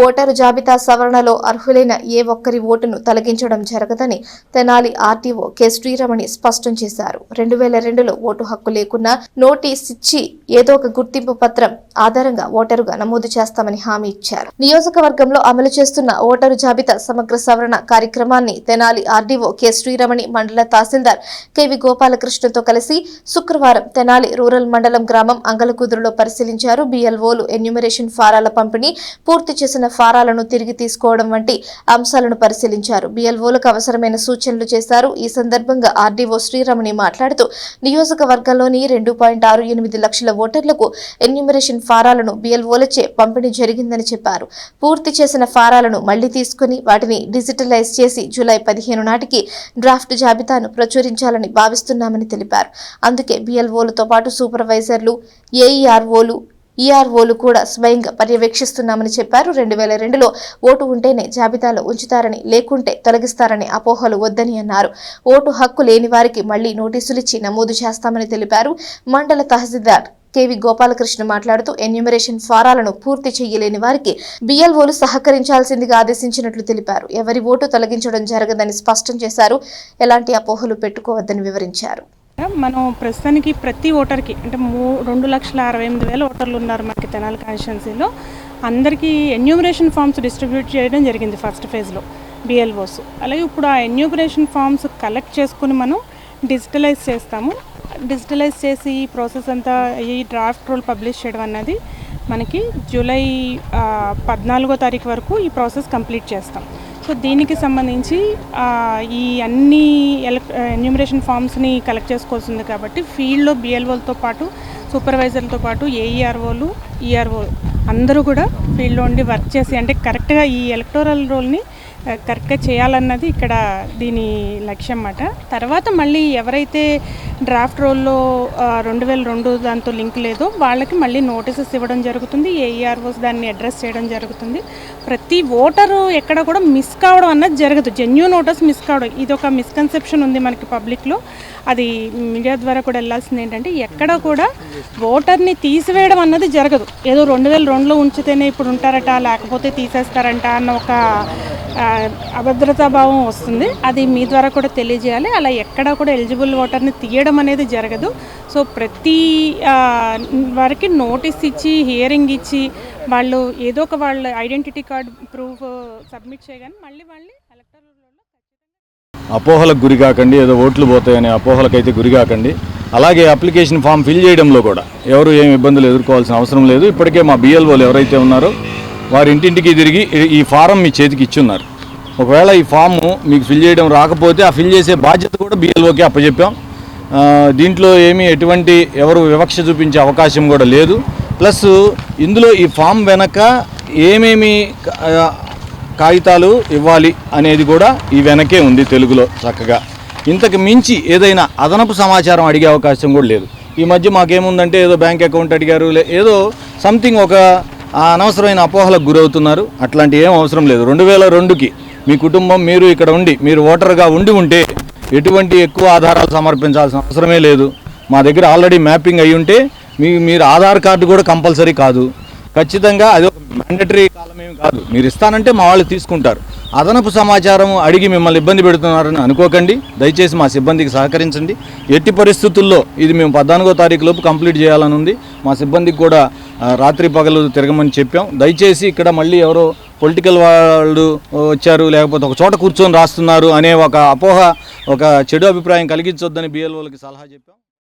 Voter జాబితా సవరణలో అర్హులైన ఏ ఒక్కరి ఓటును తొలగించడం జరగదని తెనాలి ఆర్టీఓ కె శ్రీరమణి స్పష్టం చేశారు. 2002లో ఓటు హక్కు లేకున్నా నోటీస్ ఇచ్చి ఏదో ఒక గుర్తింపు పత్రం ఆధారంగా ఓటరుగా నమోదు చేస్తామని హామీ ఇచ్చారు. నియోజకవర్గంలో అమలు చేస్తున్న ఓటరు జాబితా సమగ్ర సవరణ కార్యక్రమాన్ని తెనాలి ఆర్డీఓ కె శ్రీరమణి మండల తహసీల్దార్ కెవి గోపాలకృష్ణతో కలిసి శుక్రవారం తెనాలి రూరల్ మండలం గ్రామం అంగలకుదురులో పరిశీలించారు. బిఎల్ఓలు ఎన్యూమరేషన్ ఫారాల పంపిణీ, పూర్తి చేసిన ఫారాలను తిరిగి తీసుకోవడం వంటి అంశాలను పరిశీలించారు. బిఎల్ఓలకు అవసరమైన సూచనలు చేశారు. ఈ సందర్భంగా ఆర్డీఓ శ్రీరమణి మాట్లాడుతూ నియోజకవర్గంలోని 2.68 లక్షల ఓటర్లకు ఎన్యూమరేషన్ ఫారాలను బిఎల్ఓలచే పంపిణీ జరిగిందని చెప్పారు. పూర్తి చేసిన ఫారాలను మళ్లీ తీసుకుని వాటిని డిజిటలైజ్ చేసి జూలై 15 నాటికి డ్రాఫ్ట్ జాబితాను ప్రచురించాలని భావిస్తున్నామని తెలిపారు. అందుకే బిఎల్ఓలతో పాటు సూపర్వైజర్లు, ఏఈఆర్ఓలు, ఈఆర్ఓలు కూడా స్వయంగా పర్యవేక్షిస్తున్నామని చెప్పారు. 2002లో ఓటు ఉంటేనే జాబితాలో ఉంచుతారని, లేకుంటే తొలగిస్తారని అపోహలు వద్దని అన్నారు. ఓటు హక్కు లేని వారికి మళ్లీ నోటీసులిచ్చి నమోదు చేస్తామని తెలిపారు. మండల తహసీల్దార్ కెవి గోపాలకృష్ణ మాట్లాడుతూ ఎన్యూమరేషన్ ఫారాలను పూర్తి చేయలేని వారికి బిఎల్ఓలు సహకరించాల్సిందిగా ఆదేశించినట్లు తెలిపారు. ఎవరి ఓటు తొలగించడం జరగదని స్పష్టం చేశారు. ఎలాంటి అపోహలు పెట్టుకోవద్దని వివరించారు. మనం ప్రస్తుతానికి ప్రతి ఓటర్కి అంటే 2,68,000 ఓటర్లు ఉన్నారు మనకి తెనాలి కాన్స్టిట్యున్సీలో. అందరికీ ఎన్యూమరేషన్ ఫామ్స్ డిస్ట్రిబ్యూట్ చేయడం జరిగింది ఫస్ట్ ఫేజ్లో బిఎల్ఓస్. అలాగే ఇప్పుడు ఆ ఎన్యూమరేషన్ ఫామ్స్ కలెక్ట్ చేసుకుని మనం డిజిటలైజ్ చేస్తాము. డిజిటలైజ్ చేసి ఈ ప్రాసెస్ అంతా ఈ డ్రాఫ్ట్ రూల్ పబ్లిష్ చేయడం అన్నది మనకి జూలై 14వ తారీఖు వరకు ఈ ప్రాసెస్ కంప్లీట్ చేస్తాం. సో దీనికి సంబంధించి ఈ అన్ని ఎన్యూమరేషన్ ఫామ్స్ని కలెక్ట్ చేసుకోవాల్సింది కాబట్టి ఫీల్డ్లో బిఎల్ఓలతో పాటు సూపర్వైజర్లతో పాటు ఏఈఆర్ఓలు, ఈఆర్ఓలు అందరూ కూడా ఫీల్డ్లో ఉండి వర్క్ చేసి అంటే కరెక్ట్గా ఈ ఎలక్టోరల్ రోల్ని కరెక్ట్గా చేయాలన్నది ఇక్కడ దీని లక్ష్యం అన్నమాట. తర్వాత మళ్ళీ ఎవరైతే డ్రాఫ్ట్ రోల్లో 2002 దాంతో లింక్ లేదో వాళ్ళకి మళ్ళీ నోటీసెస్ ఇవ్వడం జరుగుతుంది. ఏఈఆర్ఓస్ దాన్ని అడ్రస్ చేయడం జరుగుతుంది. ప్రతి ఓటరు ఎక్కడ కూడా మిస్ కావడం అన్నది జరగదు. జెన్యూన్ ఓటర్స్ మిస్ కావడం ఇది ఒక మిస్కన్సెప్షన్ ఉంది మనకి పబ్లిక్లో. అది మీడియా ద్వారా కూడా వెళ్ళాల్సింది ఏంటంటే ఎక్కడ కూడా ఓటర్ని తీసివేయడం అన్నది జరగదు. ఏదో 2002లో ఉంచితేనే ఇప్పుడు ఉంటారట, లేకపోతే తీసేస్తారంట అన్న ఒక అభద్రతా భావం వస్తుంది. అది మీ ద్వారా కూడా తెలియజేయాలి. అలా ఎక్కడా కూడా ఎలిజిబుల్ ఓటర్ని తీయడం అనేది జరగదు. సో ప్రతి వారికి నోటీస్ ఇచ్చి, హియరింగ్ ఇచ్చి, వాళ్ళు ఏదో ఒక వాళ్ళ ఐడెంటిటీ కార్డు ప్రూఫ్ సబ్మిట్ చేయగానే మళ్ళీ ఎలక్టరల్ అపోహలకు గురి కాకండి. ఏదో ఓట్లు పోతాయనే అపోహలకైతే గురి కాకండి. అలాగే అప్లికేషన్ ఫామ్ ఫిల్ చేయడంలో కూడా ఎవరు ఏమి ఇబ్బందులు ఎదుర్కోవాల్సిన అవసరం లేదు. ఇప్పటికే మా బిఎల్ఓలు ఎవరైతే ఉన్నారో వారి ఇంటింటికి తిరిగి ఈ ఫారం మీ చేతికి ఇచ్చున్నారు. ఒకవేళ ఈ ఫాము మీకు ఫిల్ చేయడం రాకపోతే ఆ ఫిల్ చేసే బాధ్యత కూడా బిఎల్ఓకి అప్పచెప్పాం. దీంట్లో ఎటువంటి ఎవరు వివక్ష చూపించే అవకాశం కూడా లేదు. ప్లస్ ఇందులో ఈ ఫామ్ వెనక ఏమేమి కాగితాలు ఇవ్వాలి అనేది కూడా ఈ వెనకే ఉంది తెలుగులో చక్కగా. ఇంతకు మించి ఏదైనా అదనపు సమాచారం అడిగే అవకాశం కూడా లేదు. ఈ మధ్య మాకేముందంటే ఏదో బ్యాంక్ అకౌంట్ అడిగారు, ఏదో సంథింగ్ ఒక అనవసరమైన అపోహలకు గురవుతున్నారు. అట్లాంటి ఏం అవసరం లేదు. 2002కి మీ కుటుంబం మీరు ఇక్కడ ఉండి మీరు ఓటర్గా ఉంటే ఎటువంటి ఎక్కువ ఆధారాలు సమర్పించాల్సిన అవసరమే లేదు. మా దగ్గర ఆల్రెడీ మ్యాపింగ్ అయ్యి ఉంటే మీరు ఆధార్ కార్డు కూడా కంపల్సరీ కాదు. ఖచ్చితంగా అది ఒక మ్యాండటరీ కాలమేమి కాదు. మీరు ఇస్తానంటే మా వాళ్ళు తీసుకుంటారు. అదనపు సమాచారం అడిగి మిమ్మల్ని ఇబ్బంది పెడుతున్నారని అనుకోకండి. దయచేసి మా సిబ్బందికి సహకరించండి. ఎట్టి పరిస్థితుల్లో ఇది మేము 14వ తారీఖు లోపు కంప్లీట్ చేయాలని ఉంది. మా సిబ్బందికి కూడా రాత్రి పగలు తిరగమని చెప్పాం. దయచేసి ఇక్కడ మళ్ళీ ఎవరో పొలిటికల్ వాళ్ళు వచ్చారు, లేకపోతే ఒక చోట కూర్చొని రాస్తున్నారు అనే ఒక అపోహ, ఒక చెడు అభిప్రాయం కలిగించొద్దని బిఎల్ఓలకి సలహా చెప్పాం.